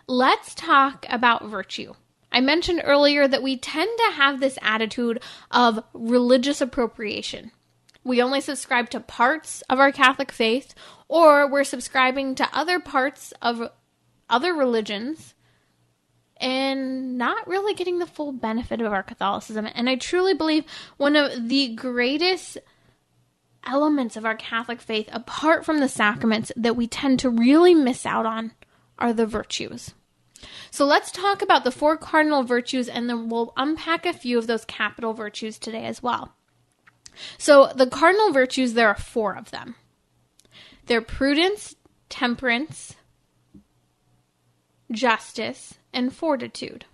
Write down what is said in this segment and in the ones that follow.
let's talk about virtue. I mentioned earlier that we tend to have this attitude of religious appropriation. We only subscribe to parts of our Catholic faith, or we're subscribing to other parts of other religions and not really getting the full benefit of our Catholicism. And I truly believe one of the greatest elements of our Catholic faith, apart from the sacraments, that we tend to really miss out on are the virtues. So let's talk about the 4 cardinal virtues, and then we'll unpack a few of those capital virtues today as well. So the cardinal virtues, there are 4 of them. They're prudence, temperance, justice, and fortitude.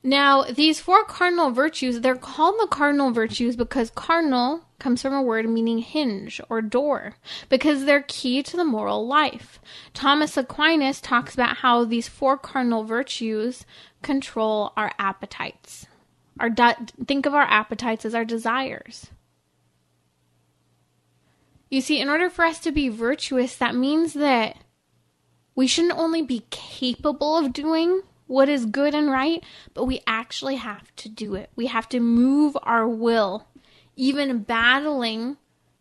Now, these 4 cardinal virtues, they're called the cardinal virtues because cardinal comes from a word meaning hinge or door, because they're key to the moral life. Thomas Aquinas talks about how these 4 cardinal virtues control our appetites. Think of our appetites as our desires. You see, in order for us to be virtuous, that means that we shouldn't only be capable of doing what is good and right, but we actually have to do it. We have to move our will, even battling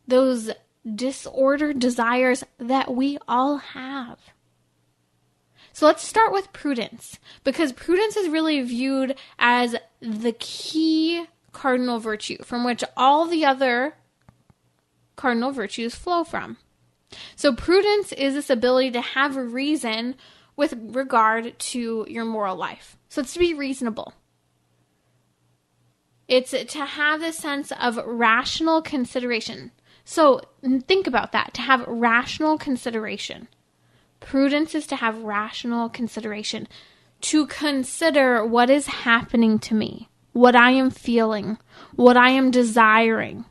those disordered desires that we all have. So let's start with prudence, because prudence is really viewed as the key cardinal virtue from which all the other cardinal virtues flow from. So prudence is this ability to have a reason with regard to your moral life. So it's to be reasonable. It's to have this sense of rational consideration. So think about that, to have rational consideration. Prudence is to have rational consideration, to consider what is happening to me, what I am feeling, what I am desiring,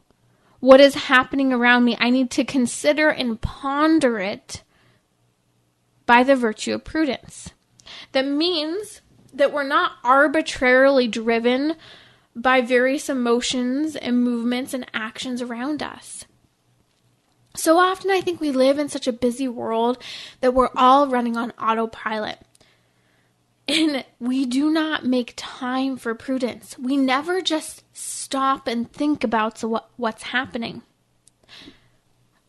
what is happening around me. I need to consider and ponder it by the virtue of prudence. That means that we're not arbitrarily driven by various emotions and movements and actions around us. So often I think we live in such a busy world that we're all running on autopilot. And we do not make time for prudence. We never just stop and think about what's happening.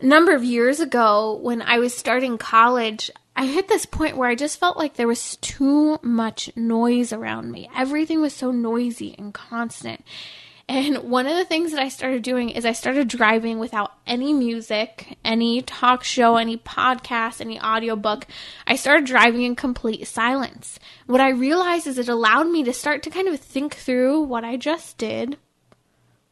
A number of years ago, when I was starting college, I hit this point where I just felt like there was too much noise around me. Everything was so noisy and constant. And one of the things that I started doing is I started driving without any music, any talk show, any podcast, any audiobook. I started driving in complete silence. What I realized is it allowed me to start to kind of think through what I just did,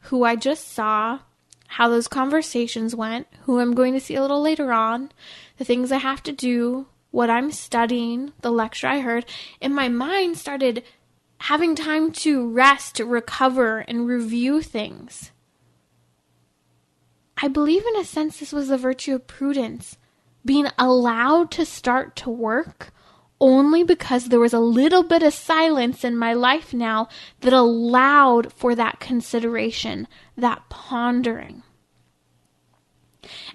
who I just saw, how those conversations went, who I'm going to see a little later on, the things I have to do, what I'm studying, the lecture I heard. And my mind started having time to rest, recover, and review things. I believe in a sense this was the virtue of prudence, being allowed to start to work only because there was a little bit of silence in my life now that allowed for that consideration, that pondering.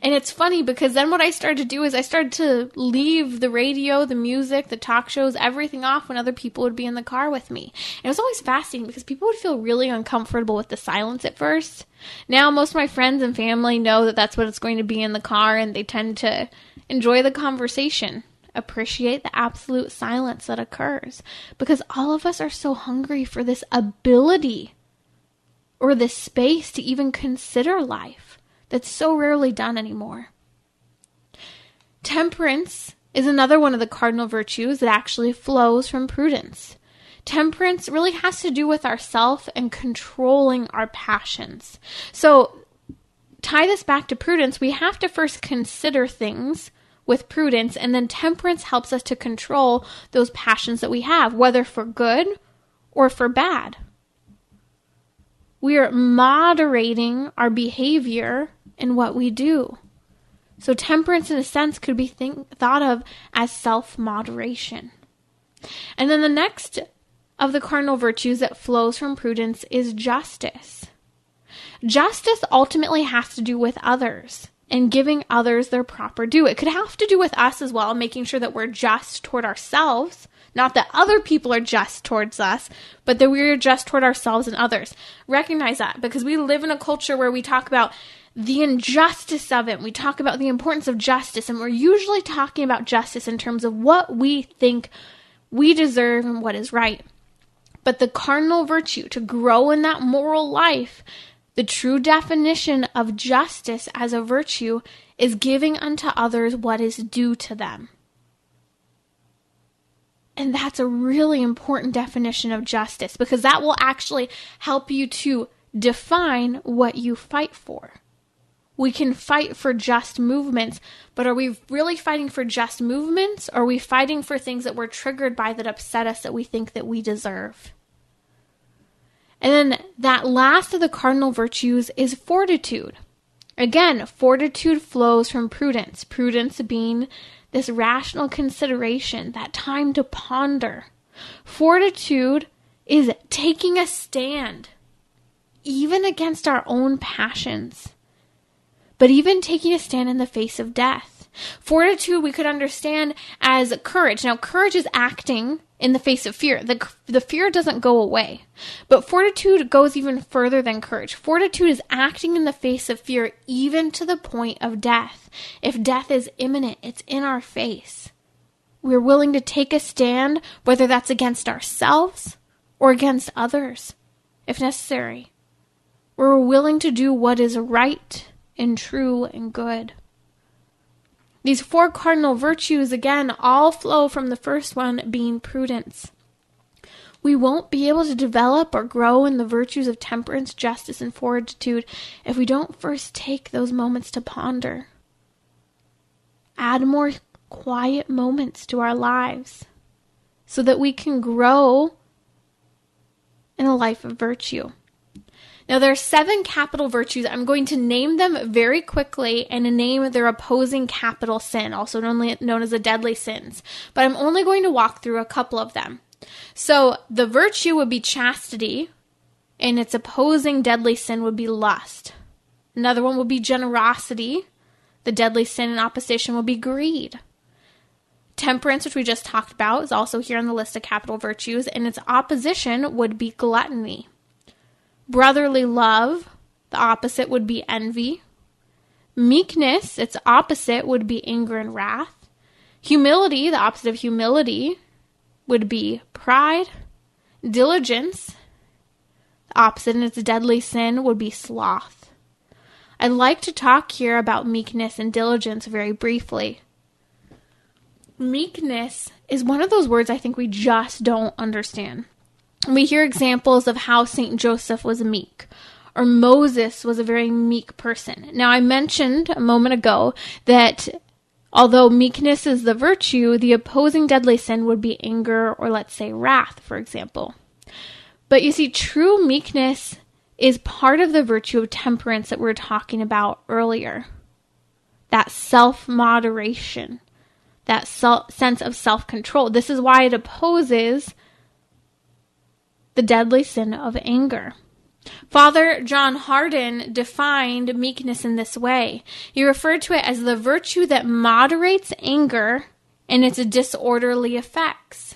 And it's funny because then what I started to do is I started to leave the radio, the music, the talk shows, everything off when other people would be in the car with me. And it was always fascinating because people would feel really uncomfortable with the silence at first. Now most of my friends and family know that that's what it's going to be in the car, and they tend to enjoy the conversation, appreciate the absolute silence that occurs, because all of us are so hungry for this ability or this space to even consider life. That's so rarely done anymore. Temperance is another one of the cardinal virtues that actually flows from prudence. Temperance really has to do with ourself and controlling our passions. So, tie this back to prudence, we have to first consider things with prudence, and then temperance helps us to control those passions that we have, whether for good or for bad. We are moderating our behavior in what we do. So temperance, in a sense, could be thought of as self-moderation. And then the next of the cardinal virtues that flows from prudence is justice. Justice ultimately has to do with others. and giving others their proper due. It could have to do with us as well, making sure that we're just toward ourselves. Not that other people are just towards us, but that we're just toward ourselves and others. Recognize that, because we live in a culture where we talk about the injustice of it. We talk about the importance of justice, and we're usually talking about justice in terms of what we think we deserve and what is right. But the cardinal virtue, to grow in that moral life, the true definition of justice as a virtue is giving unto others what is due to them. And that's a really important definition of justice, because that will actually help you to define what you fight for. We can fight for just movements, but are we really fighting for just movements? Or are we fighting for things that we're triggered by that upset us that we think that we deserve? And then that last of the cardinal virtues is fortitude. Again, fortitude flows from prudence. Prudence being this rational consideration, that time to ponder. Fortitude is taking a stand, even against our own passions, but even taking a stand in the face of death. Fortitude we could understand as courage. Now, courage is acting in the face of fear. The fear doesn't go away. But fortitude goes even further than courage. Fortitude is acting in the face of fear, even to the point of death. If death is imminent, it's in our face. We're willing to take a stand, whether that's against ourselves or against others, if necessary. We're willing to do what is right and true and good. These 4 cardinal virtues, again, all flow from the first one being prudence. We won't be able to develop or grow in the virtues of temperance, justice, and fortitude if we don't first take those moments to ponder. Add more quiet moments to our lives so that we can grow in a life of virtue. Now, there are 7 capital virtues. I'm going to name them very quickly and name their opposing capital sin, also known as the deadly sins. But I'm only going to walk through a couple of them. So the virtue would be chastity, and its opposing deadly sin would be lust. Another one would be generosity. The deadly sin in opposition would be greed. Temperance, which we just talked about, is also here on the list of capital virtues, and its opposition would be gluttony. Brotherly love, the opposite would be envy. Meekness, its opposite would be anger and wrath. Humility, the opposite of humility, would be pride. Diligence, the opposite in its deadly sin, would be sloth. I'd like to talk here about meekness and diligence very briefly. Meekness is one of those words I think we just don't understand. We hear examples of how St. Joseph was meek, or Moses was a very meek person. Now, I mentioned a moment ago that although meekness is the virtue, the opposing deadly sin would be anger, or let's say wrath, for example. But you see, true meekness is part of the virtue of temperance that we were talking about earlier. That self-moderation, that sense of self-control. This is why it opposes the deadly sin of anger. Father John Hardon defined meekness in this way. He referred to it as the virtue that moderates anger and its disorderly effects.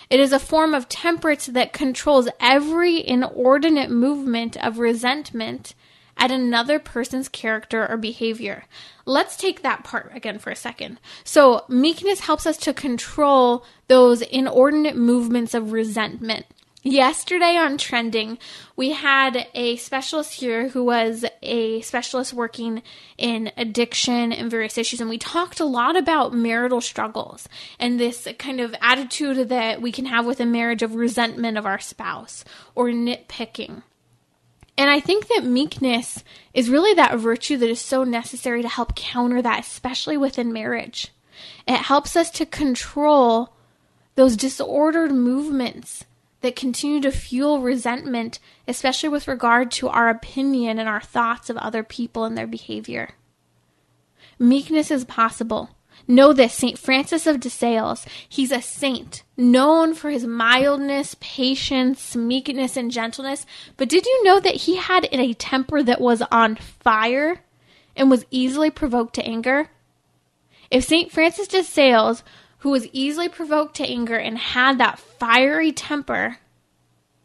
It is a form of temperance that controls every inordinate movement of resentment at another person's character or behavior. Let's take that part again for a second. So meekness helps us to control those inordinate movements of resentment. Yesterday on Trending, we had a specialist here who was a specialist working in addiction and various issues, and we talked a lot about marital struggles and this kind of attitude that we can have with a marriage of resentment of our spouse or nitpicking. And I think that meekness is really that virtue that is so necessary to help counter that, especially within marriage. It helps us to control those disordered movements that continue to fuel resentment, especially with regard to our opinion and our thoughts of other people and their behavior. Meekness is possible. Know this, St. Francis of de Sales, he's a saint, known for his mildness, patience, meekness, and gentleness. But did you know that he had a temper that was on fire? and was easily provoked to anger? If St. Francis de Sales, who was easily provoked to anger and had that fiery temper,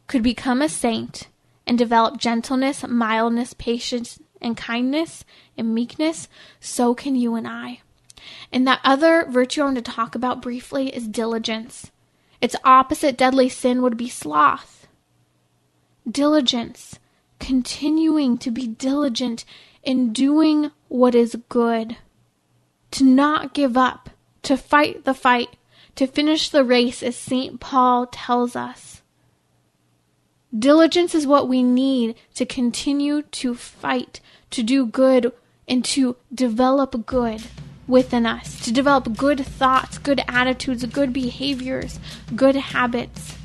could become a saint and develop gentleness, mildness, patience, and kindness and meekness, so can you and I. And that other virtue I want to talk about briefly is diligence. Its opposite, deadly sin, would be sloth. Diligence, continuing to be diligent in doing what is good, to not give up, to fight the fight, to finish the race, as St. Paul tells us. Diligence is what we need to continue to fight, to do good, and to develop good within us, to develop good thoughts, good attitudes, good behaviors, good habits.